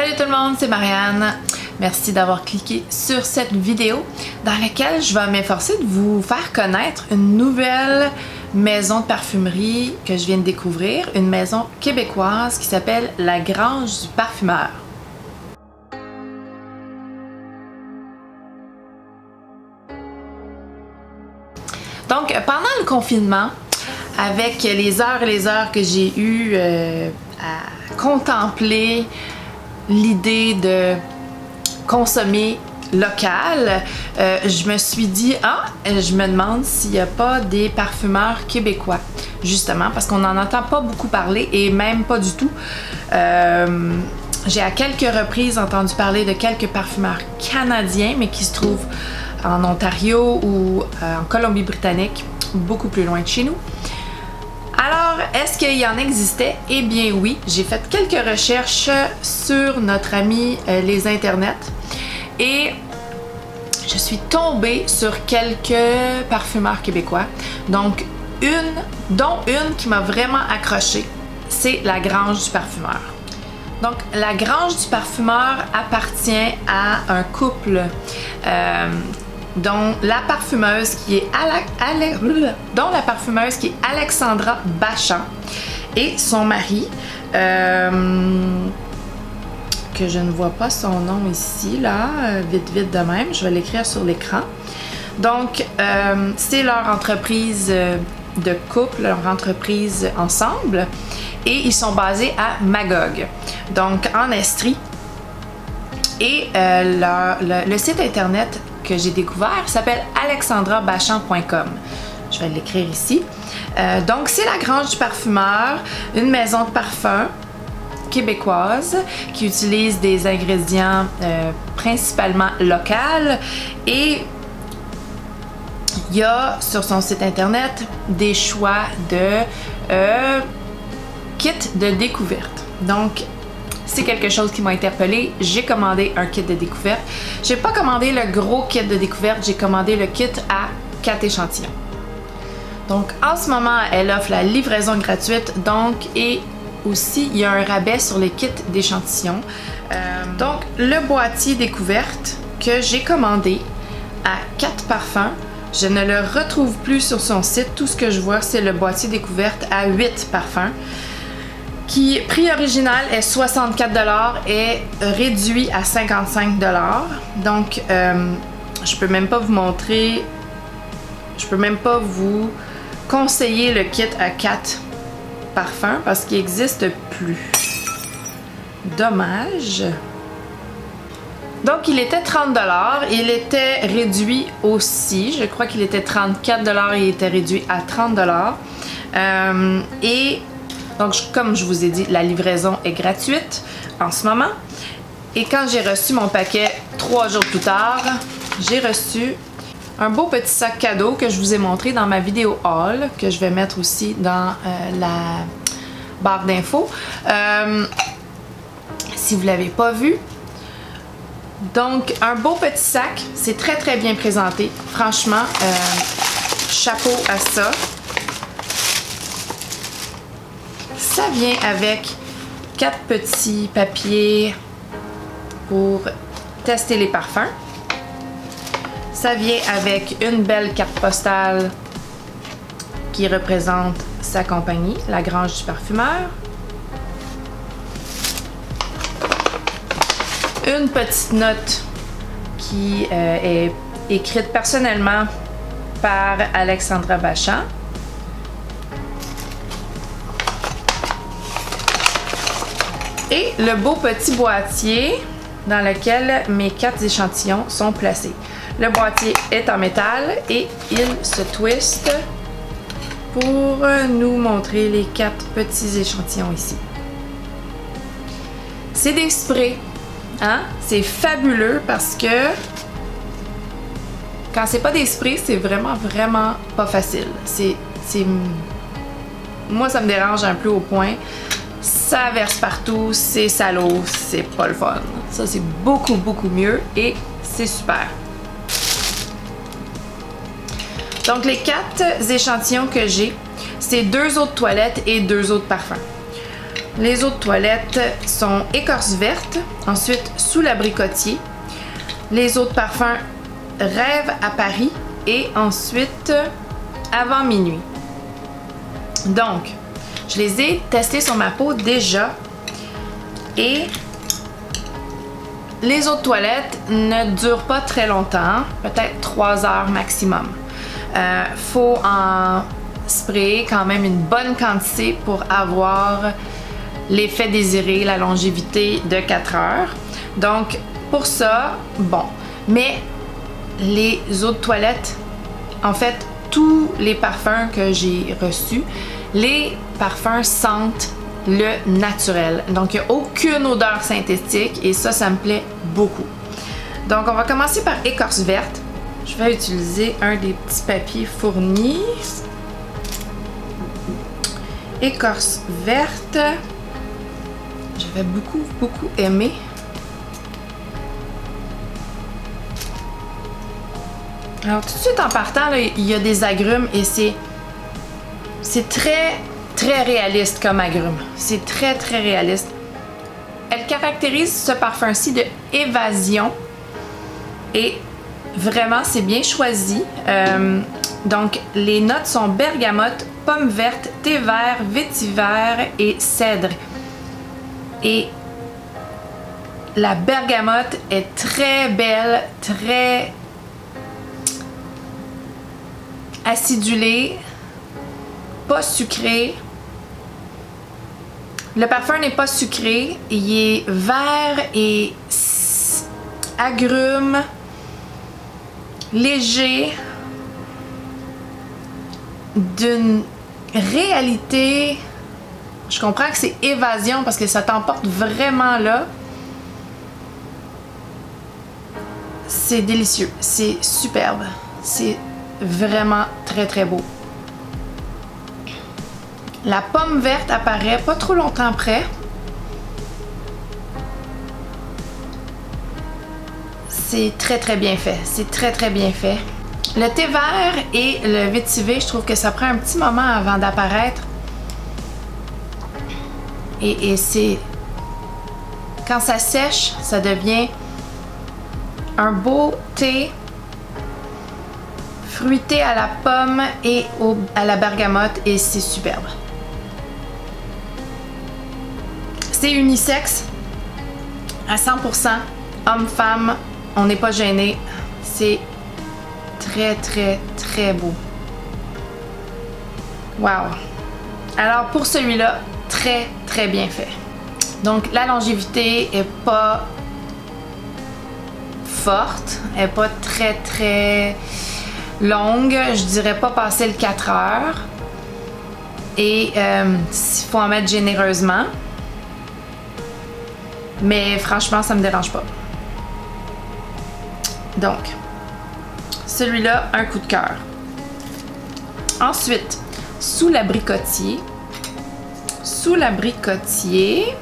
Salut tout le monde, c'est Marianne. Merci d'avoir cliqué sur cette vidéo dans laquelle je vais m'efforcer de vous faire connaître une nouvelle maison de parfumerie que je viens de découvrir, une maison québécoise qui s'appelle La Grange du Parfumeur. Donc, pendant le confinement, avec les heures et les heures que j'ai eues à contempler l'idée de consommer local, je me suis dit, je me demande s'il n'y a pas des parfumeurs québécois, justement, parce qu'on n'en entend pas beaucoup parler, et même pas du tout. J'ai à quelques reprises entendu parler de quelques parfumeurs canadiens, mais qui se trouvent en Ontario ou en Colombie-Britannique, beaucoup plus loin de chez nous. Alors, est-ce qu'il y en existait? Eh bien oui, j'ai fait quelques recherches sur notre ami les internets et je suis tombée sur quelques parfumeurs québécois. Donc, dont une qui m'a vraiment accrochée, c'est La Grange du Parfumeur. Donc, La Grange du Parfumeur appartient à un couple dont la parfumeuse qui est Alexandra Bachand et son mari, que je ne vois pas son nom ici, là, vite de même, je vais l'écrire sur l'écran. Donc, c'est leur entreprise de couple, leur entreprise ensemble, et ils sont basés à Magog, donc en Estrie. Et le site internet que j'ai découvert s'appelle alexandrabachand.com. Je vais l'écrire ici. Donc, c'est La Grange du Parfumeur, une maison de parfum québécoise qui utilise des ingrédients principalement locaux, et il y a sur son site internet des choix de kits de découverte. Donc, c'est quelque chose qui m'a interpellée. J'ai commandé un kit de découverte. J'ai pas commandé le gros kit de découverte, j'ai commandé le kit à 4 échantillons. Donc, en ce moment, elle offre la livraison gratuite, donc, et aussi, il y a un rabais sur les kits d'échantillons. Donc, le boîtier découverte que j'ai commandé à 4 parfums, je ne le retrouve plus sur son site. Tout ce que je vois, c'est le boîtier découverte à 8 parfums, qui, prix original est 64 $ et réduit à 55 $. Donc, je peux même pas vous montrer, je peux même pas vous conseiller le kit à 4 parfums parce qu'il n'existe plus. Dommage. Donc, il était 30 $, il était réduit aussi, je crois qu'il était 34 $, il était réduit à 30 $. Et donc, comme je vous ai dit, la livraison est gratuite en ce moment. Et quand j'ai reçu mon paquet 3 jours plus tard, j'ai reçu un beau petit sac cadeau que je vous ai montré dans ma vidéo haul, que je vais mettre aussi dans la barre d'infos. Si vous ne l'avez pas vu. Donc, un beau petit sac, c'est très bien présenté. Franchement, chapeau à ça. Ça vient avec 4 petits papiers pour tester les parfums. Ça vient avec une belle carte postale qui représente sa compagnie, La Grange du Parfumeur. Une petite note qui est écrite personnellement par Alexandra Bachand. Et le beau petit boîtier dans lequel mes 4 échantillons sont placés. Le boîtier est en métal et il se twiste pour nous montrer les 4 petits échantillons ici. C'est des sprays, hein? C'est fabuleux parce que quand c'est pas des sprays, c'est vraiment pas facile. Moi, ça me dérange un peu au point. Ça verse partout, c'est salaud, c'est pas le fun. Ça, c'est beaucoup mieux et c'est super. Donc, les 4 échantillons que j'ai, c'est 2 eaux de toilette et 2 eaux de parfum. Les eaux de toilette sont écorce verte, ensuite sous l'abricotier. Les eaux de parfum Rêve à Paris et ensuite Avant minuit. Donc, je les ai testés sur ma peau déjà et les eaux de toilette ne durent pas très longtemps, peut-être 3 heures maximum. Faut en sprayer quand même une bonne quantité pour avoir l'effet désiré, la longévité de 4 heures. Donc, pour ça, bon. Mais les eaux de toilette, en fait, tous les parfums que j'ai reçus, les parfums sentent le naturel. Donc, il n'y a aucune odeur synthétique et ça me plaît beaucoup. Donc, on va commencer par écorce verte. Je vais utiliser un des petits papiers fournis. Écorce verte. J'avais beaucoup aimé. Alors, tout de suite en partant, là, il y a des agrumes et c'est très réaliste comme agrumes. C'est très réaliste. Elle caractérise ce parfum-ci de évasion et vraiment, c'est bien choisi. Donc, les notes sont bergamote, pomme verte, thé vert, vétiver et cèdre. Et la bergamote est très belle, très acidulée, pas sucré. Le parfum n'est pas sucré, il est vert et agrume, léger, d'une réalité. Je comprends que c'est évasion parce que ça t'emporte vraiment là. C'est délicieux, c'est superbe, c'est vraiment très beau. La pomme verte apparaît pas trop longtemps après. C'est très bien fait. C'est très bien fait. Le thé vert et le vétiver, je trouve que ça prend un petit moment avant d'apparaître. Et c'est... Quand ça sèche, ça devient un beau thé fruité à la pomme et à la bergamote et c'est superbe. C'est unisexe à 100%, homme-femme, on n'est pas gêné. C'est très beau. Wow! Alors pour celui-là, très bien fait. Donc la longévité est pas forte, elle est pas très longue, je dirais pas passer le 4 heures. Et il faut en mettre généreusement. Mais franchement, ça me dérange pas. Donc, celui-là, un coup de cœur. Ensuite, sous l'abricotier. Sous l'abricotier.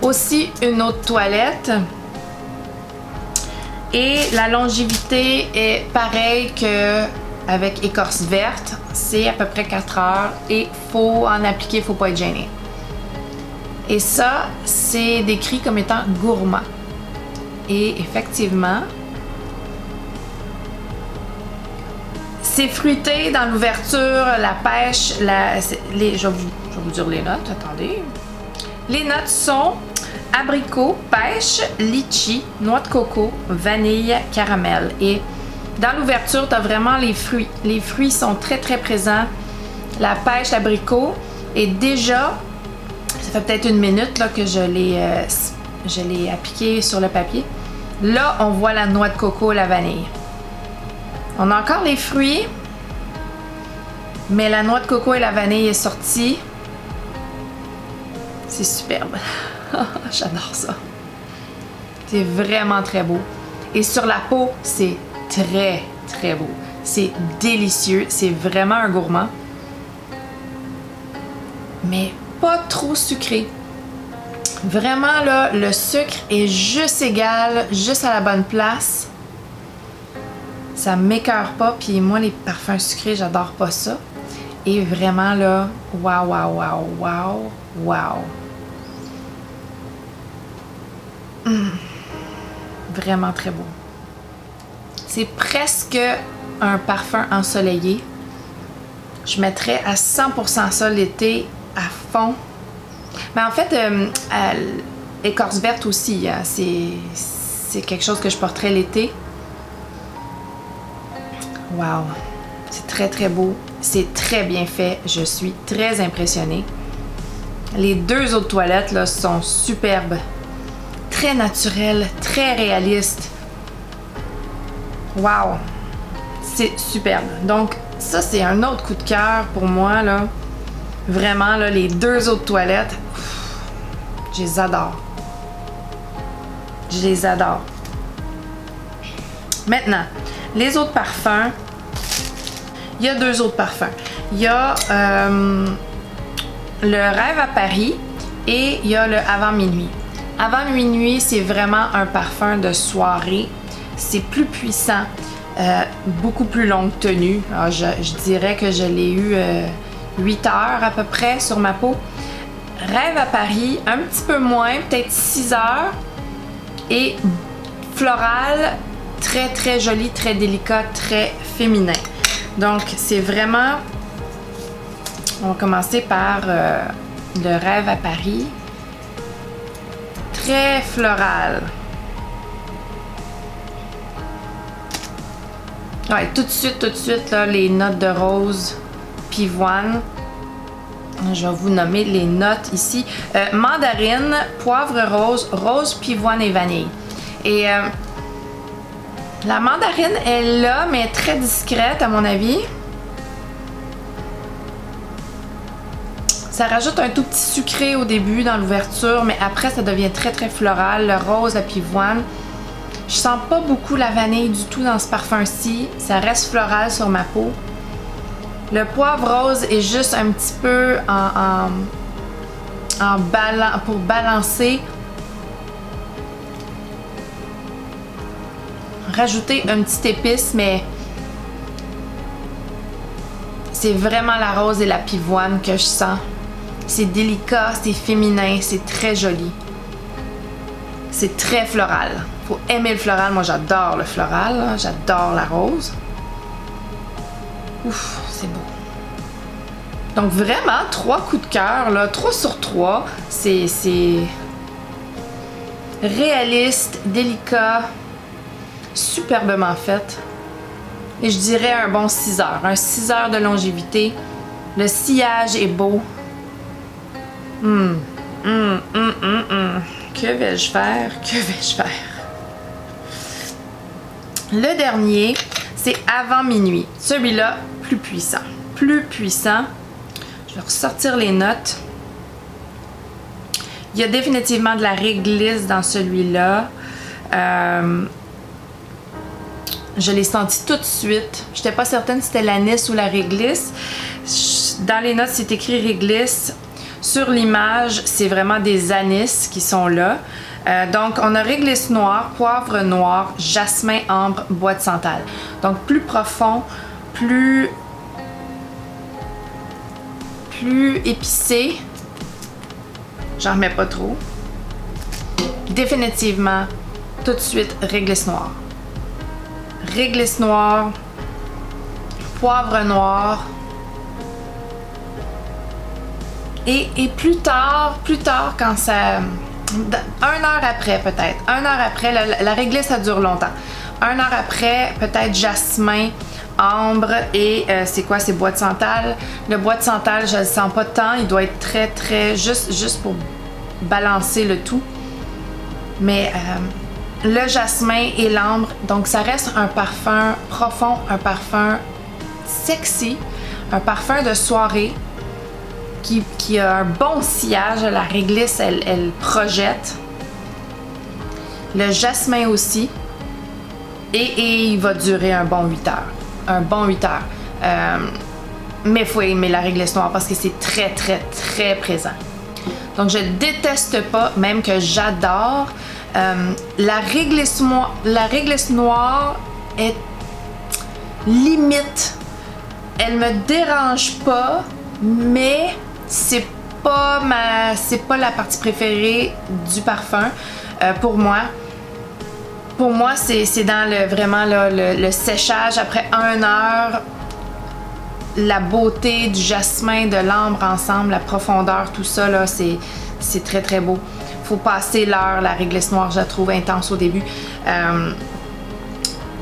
Aussi une eau de toilette. Et la longévité est pareille qu'avec écorce verte. C'est à peu près 4 heures et faut en appliquer, faut pas être gêné. Et ça, c'est décrit comme étant gourmand. Et effectivement, c'est fruité dans l'ouverture, la pêche, je vais vous dire les notes, attendez. Les notes sont abricot, pêche, litchi, noix de coco, vanille, caramel. Et dans l'ouverture, tu as vraiment les fruits. Les fruits sont très présents. La pêche, l'abricot. Et déjà, ça fait peut-être une minute là, que je l'ai appliqué sur le papier. Là, on voit la noix de coco et la vanille. On a encore les fruits, mais la noix de coco et la vanille est sortie. C'est superbe. J'adore ça. C'est vraiment très beau. Et sur la peau, c'est très beau. C'est délicieux. C'est vraiment un gourmand. Mais pas trop sucré. Vraiment là, le sucre est juste égal, juste à la bonne place. Ça m'écœure pas. Puis moi, les parfums sucrés, j'adore pas ça. est vraiment là, wow, wow, wow, wow, wow. Vraiment très beau. C'est presque un parfum ensoleillé. Je mettrais à 100% ça l'été à fond. Mais en fait, écorce verte aussi, hein, c'est quelque chose que je porterais l'été. Wow! C'est très très beau. C'est très bien fait. Je suis très impressionnée. Les deux autres toilettes là, sont superbes. Très naturelles, très réalistes. Wow! C'est superbe. Donc, ça, c'est un autre coup de cœur pour moi, là. Vraiment, là, les deux autres toilettes, je les adore. Je les adore. Maintenant, les autres parfums. Il y a deux autres parfums. Il y a le Rêve à Paris et il y a le Avant minuit. Avant minuit, c'est vraiment un parfum de soirée. C'est plus puissant, beaucoup plus longue tenue. Alors, je dirais que je l'ai eu 8 heures à peu près sur ma peau. Rêve à Paris, un petit peu moins, peut-être 6 heures. Et floral, très très joli, très délicat, très féminin. Donc c'est vraiment... On va commencer par le Rêve à Paris. Très floral. Ouais, tout de suite, là, les notes de rose, pivoine. Je vais vous nommer les notes ici. Mandarine, poivre rose, rose, pivoine et vanille. Et la mandarine est là, mais très discrète à mon avis. Ça rajoute un tout petit sucré au début dans l'ouverture, mais après ça devient très très floral. Le rose, la pivoine. Je sens pas beaucoup la vanille du tout dans ce parfum-ci. Ça reste floral sur ma peau. Le poivre rose est juste un petit peu pour balancer. Rajouter une petite épice, mais c'est vraiment la rose et la pivoine que je sens. C'est délicat, c'est féminin, c'est très joli. C'est très floral. Faut aimer le floral. Moi, j'adore le floral. J'adore la rose. Ouf, c'est beau. Donc, vraiment, 3 coups de cœur, là. 3 sur 3. C'est réaliste, délicat, superbement fait. Et je dirais un bon 6 heures. Un 6 heures de longévité. Le sillage est beau. Que vais-je faire? Que vais-je faire? Le dernier, c'est Avant minuit. Celui-là, plus puissant. Plus puissant. Je vais ressortir les notes. Il y a définitivement de la réglisse dans celui-là. Je l'ai senti tout de suite. Je n'étais pas certaine si c'était l'anis ou la réglisse. Dans les notes, c'est écrit réglisse. Sur l'image, c'est vraiment des anis qui sont là. Donc, on a réglisse noire, poivre noir, jasmin, ambre, bois de santal. Donc, plus profond, plus épicé. J'en remets pas trop. Définitivement, tout de suite, réglisse noire. Réglisse noire, poivre noir. Et plus tard, quand ça... 1 heure après peut-être. 1 heure après, la réglisse ça dure longtemps. 1 heure après, peut-être jasmin, ambre et c'est quoi? C'est bois de santal. Le bois de santal, je le sens pas tant. Il doit être très très... Juste pour balancer le tout. Mais le jasmin et l'ambre, donc ça reste un parfum profond, un parfum sexy, un parfum de soirée. Qui a un bon sillage. La réglisse, elle projette. Le jasmin aussi. Et il va durer un bon 8 heures. Un bon 8 heures. Mais il faut aimer la réglisse noire parce que c'est très, très, très présent. Donc, je déteste pas, même que j'adore. La réglisse noire est limite Elle me dérange pas, mais c'est pas la partie préférée du parfum pour moi. Pour moi, c'est dans vraiment là, le séchage après 1 heure, la beauté du jasmin, de l'ambre ensemble, la profondeur, tout ça, là, c'est très très beau. Faut passer l'heure, la réglisse noire, je la trouve intense au début.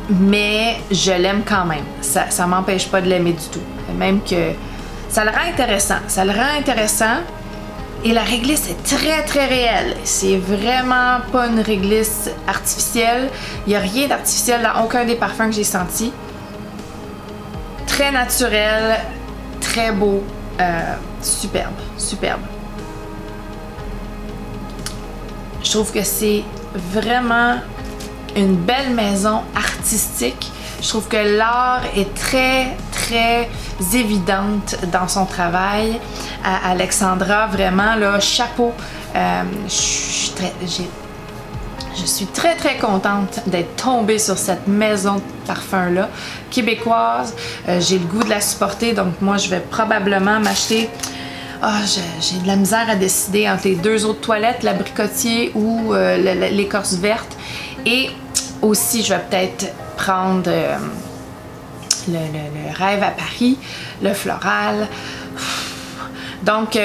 Mais je l'aime quand même. Ça m'empêche pas de l'aimer du tout. Même que ça le rend intéressant. Ça le rend intéressant. Et la réglisse est très très réelle. C'est vraiment pas une réglisse artificielle. Il n'y a rien d'artificiel dans aucun des parfums que j'ai senti. Très naturel, très beau, superbe, superbe. Je trouve que c'est vraiment une belle maison artistique. Je trouve que l'art est très, très évidente dans son travail. Alexandra, vraiment, là, chapeau. Je suis très, très contente d'être tombée sur cette maison de parfum-là, québécoise. J'ai le goût de la supporter, donc moi, je vais probablement m'acheter... j'ai de la misère à décider entre les 2 autres toilettes, l'abricotier ou l'écorce verte. Et aussi, je vais peut-être prendre le rêve à Paris, le floral. Donc,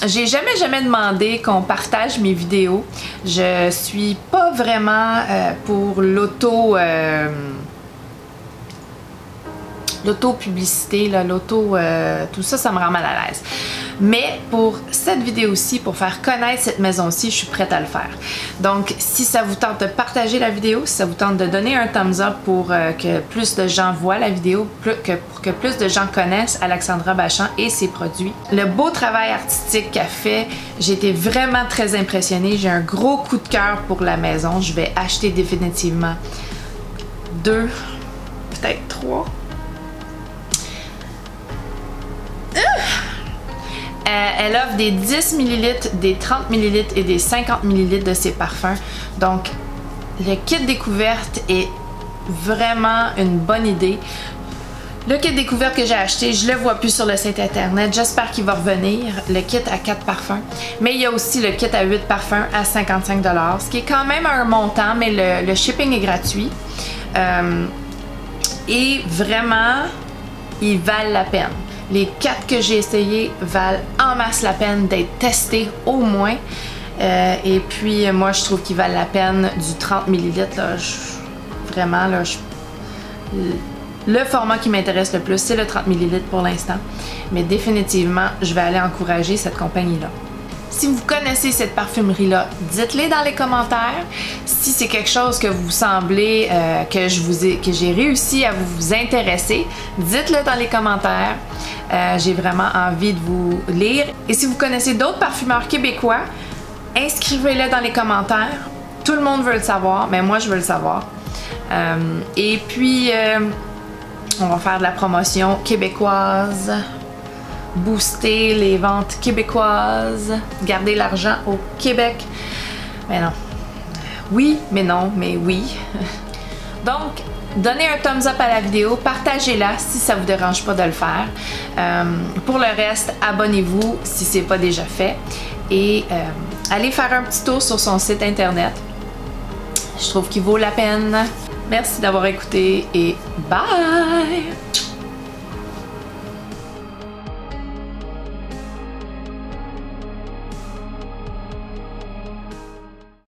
j'ai jamais demandé qu'on partage mes vidéos. Je suis pas vraiment pour l'auto-publicité, tout ça, ça me rend mal à l'aise. Mais pour cette vidéo-ci, pour faire connaître cette maison-ci, je suis prête à le faire. Donc, si ça vous tente de partager la vidéo, si ça vous tente de donner un thumbs up pour que plus de gens voient la vidéo, pour que plus de gens connaissent Alexandra Bachand et ses produits. Le beau travail artistique qu'elle fait, j'ai été vraiment très impressionnée. J'ai un gros coup de cœur pour la maison. Je vais acheter définitivement 2, peut-être 3. Elle offre des 10 ml, des 30 ml et des 50 ml de ses parfums. Donc, le kit découverte est vraiment une bonne idée. Le kit découverte que j'ai acheté, je le vois plus sur le site internet. J'espère qu'il va revenir. Le kit à 4 parfums. Mais il y a aussi le kit à 8 parfums à 55 $, ce qui est quand même un montant, mais le shipping est gratuit. Et vraiment, ils valent la peine. Les 4 que j'ai essayés valent en masse la peine d'être testés au moins. Et puis moi je trouve qu'ils valent la peine du 30 ml. Là, vraiment, là, le format qui m'intéresse le plus, c'est le 30 ml pour l'instant. Mais définitivement, je vais aller encourager cette compagnie-là. Si vous connaissez cette parfumerie-là, dites-le dans les commentaires. Si c'est quelque chose que vous semblez que j'ai réussi à vous intéresser, dites-le dans les commentaires. J'ai vraiment envie de vous lire. Et si vous connaissez d'autres parfumeurs québécois, inscrivez-le dans les commentaires. Tout le monde veut le savoir, mais moi je veux le savoir. Et puis, on va faire de la promotion québécoise. Booster les ventes québécoises, garder l'argent au Québec. Mais non. Oui, mais non, mais oui. Donc, donnez un thumbs up à la vidéo, partagez-la si ça vous dérange pas de le faire. Pour le reste, abonnez-vous si c'est pas déjà fait. Et allez faire un petit tour sur son site internet. Je trouve qu'il vaut la peine. Merci d'avoir écouté et bye!